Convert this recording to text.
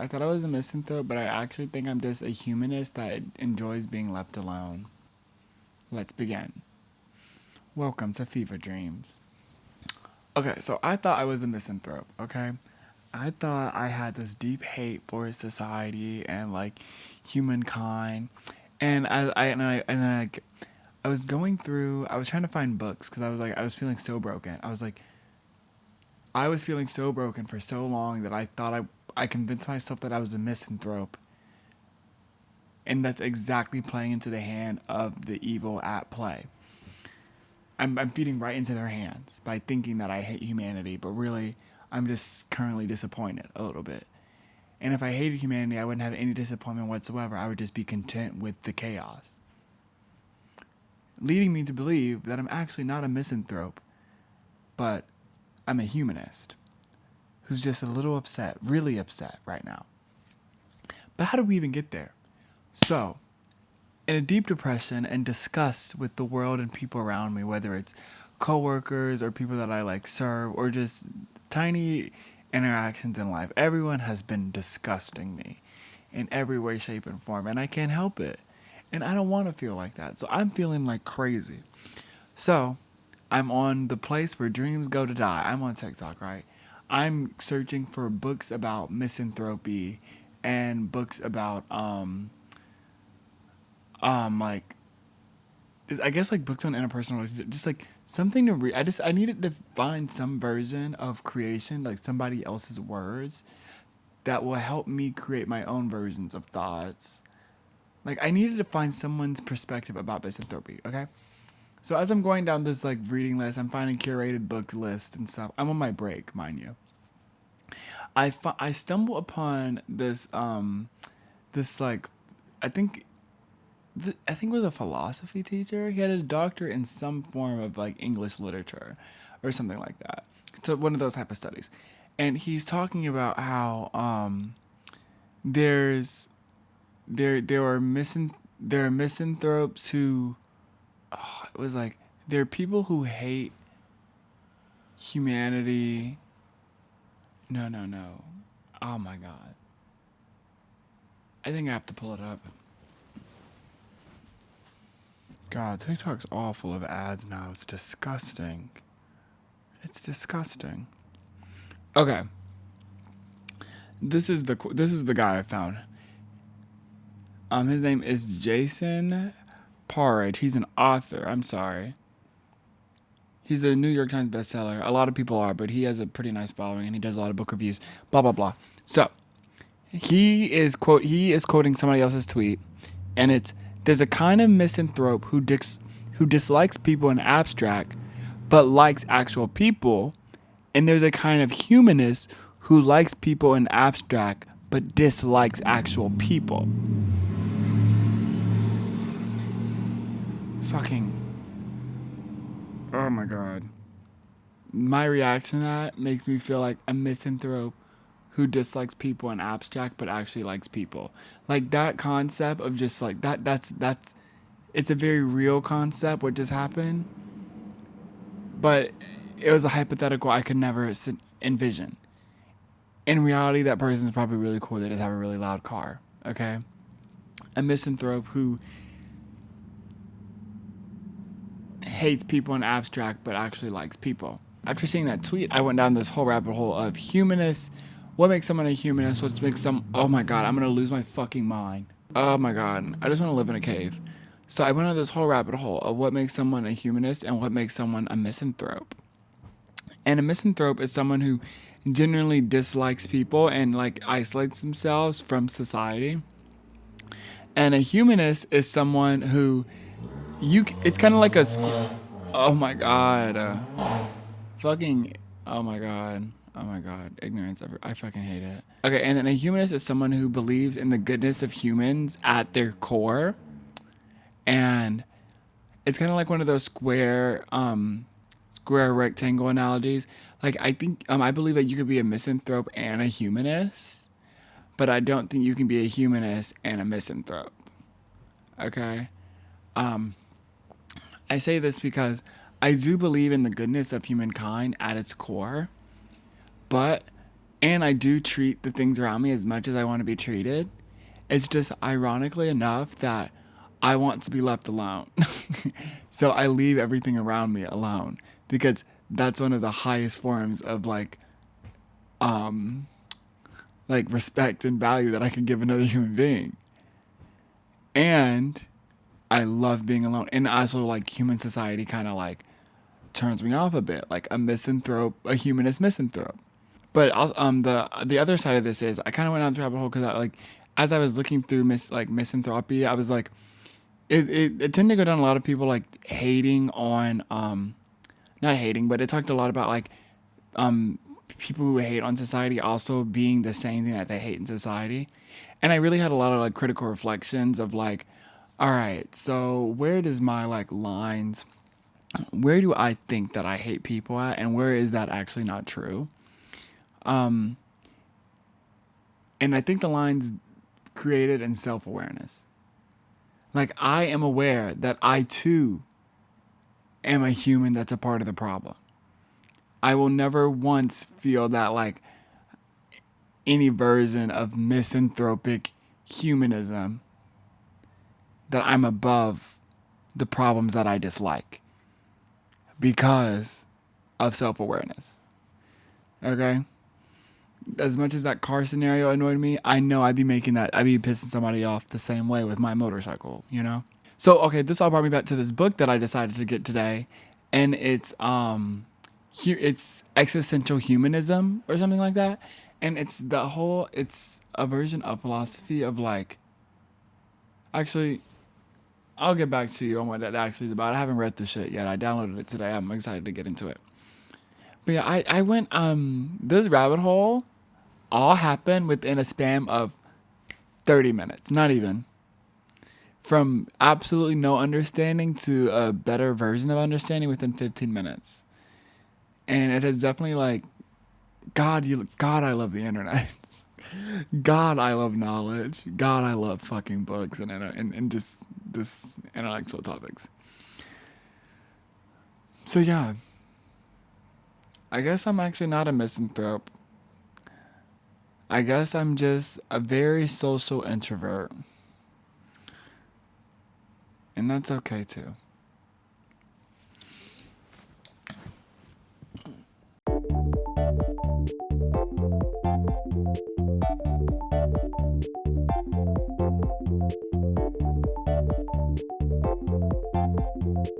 I thought I was a misanthrope, but I actually think I'm just a humanist that enjoys being left alone. Let's begin. Welcome to Fever Dreams. Okay, so I thought I was a misanthrope, okay? I thought I had this deep hate for society and like humankind. And I was going through, I was trying to find books because I was feeling so broken. I was feeling so broken for so long that I thought I convinced myself that I was a misanthrope. And that's exactly playing into the hand of the evil at play. I'm feeding right into their hands by thinking that I hate humanity, but really, I'm just currently disappointed a little bit. And if I hated humanity, I wouldn't have any disappointment whatsoever. I would just be content with the chaos. Leading me to believe that I'm actually not a misanthrope, but I'm a humanist who's just a little upset, really upset right now. But how did we even get there? So, in a deep depression and disgust with the world and people around me, whether it's coworkers or people that I like serve or just tiny interactions in life, everyone has been disgusting me in every way, shape, and form, and I can't help it. And I don't want to feel like that. So I'm feeling like crazy. So I'm on the place where dreams go to die. I'm on TikTok, right? I'm searching for books about misanthropy and books about like I guess like books on interpersonal relationships, just like something to read. I needed to find some version of creation, like somebody else's words that will help me create my own versions of thoughts. Like I needed to find someone's perspective about misanthropy. Okay, so as I'm going down this like reading list, I'm finding curated book list and stuff. I'm on my break, mind you. I stumble upon this like I think I think it was a philosophy teacher. He had a doctorate in some form of like English literature or something like that. So one of those type of studies. And he's talking about how there's there are misanthropes who it was like there are people who hate humanity. No. Oh my god. I think I have to pull it up. God, TikTok's all full of ads now. It's disgusting. It's disgusting. Okay. This is the guy I found. His name is Jason Parridge. He's an author. I'm sorry. He's a New York Times bestseller. A lot of people are, but he has a pretty nice following and he does a lot of book reviews. Blah blah blah. So he is quoting somebody else's tweet, and it's there's a kind of misanthrope who dislikes people in abstract, but likes actual people, and there's a kind of humanist who likes people in abstract but dislikes actual people. Fucking. Oh my god. My reaction to that makes me feel like a misanthrope who dislikes people in abstract but actually likes people. Like that concept of just like that's it's a very real concept what just happened, but it was a hypothetical I could never envision. In reality, that person's probably really cool. They just have a really loud car. Okay, a misanthrope who hates people in abstract but actually likes people. After seeing that tweet, I went down this whole rabbit hole of humanists. What makes someone a humanist? What makes some? Oh my god, I'm gonna lose my fucking mind. Oh my god, I just want to live in a cave. So I went on this whole rabbit hole of what makes someone a humanist and what makes someone a misanthrope. And a misanthrope is someone who genuinely dislikes people and like isolates themselves from society. And a humanist is someone who it's kind of like oh my god. Fucking oh my god. Oh my god. Ignorance I fucking hate it. Okay, and then a humanist is someone who believes in the goodness of humans at their core. And it's kind of like one of those square rectangle analogies. Like I think I believe that you could be a misanthrope and a humanist, but I don't think you can be a humanist and a misanthrope. Okay? I say this because I do believe in the goodness of humankind at its core, but And I do treat the things around me as much as I want to be treated. It's just ironically enough that I want to be left alone. So I leave everything around me alone because that's one of the highest forms of um like respect and value that I could give another human being. And I love being alone. And also like human society kind of like turns me off a bit, like a misanthrope, a humanist misanthrope. But also, the other side of this is I kind of went down the rabbit hole because I like as I was looking through misanthropy, I was like it tended to go down a lot of people like hating on not hating, but it talked a lot about like um people who hate on society also being the same thing that they hate in society. And I really had a lot of like critical reflections of like, all right, so where does my like lines, where do I think that I hate people at, and where is that actually not true? Um, and I think the lines created in self awareness. Like I am aware that I too am a human that's a part of the problem. I will never once feel that like any version of misanthropic humanism that I'm above the problems that I dislike because of self awareness. Okay? As much as that car scenario annoyed me, I know I'd be pissing somebody off the same way with my motorcycle, you know? So, okay, this all brought me back to this book that I decided to get today. And it's existential humanism or something like that. And it's a version of philosophy of like, actually, I'll get back to you on what that actually is about. I haven't read the shit yet. I downloaded it today. I'm excited to get into it. But yeah, I went this rabbit hole all happened within a span of 30 minutes, not even. From absolutely no understanding to a better version of understanding within 15 minutes. And it has definitely like God, I love the internet. God, I love knowledge. God, I love fucking books and just this intellectual topics. So yeah, I guess I'm actually not a misanthrope. I guess I'm just a very social introvert. And that's okay too.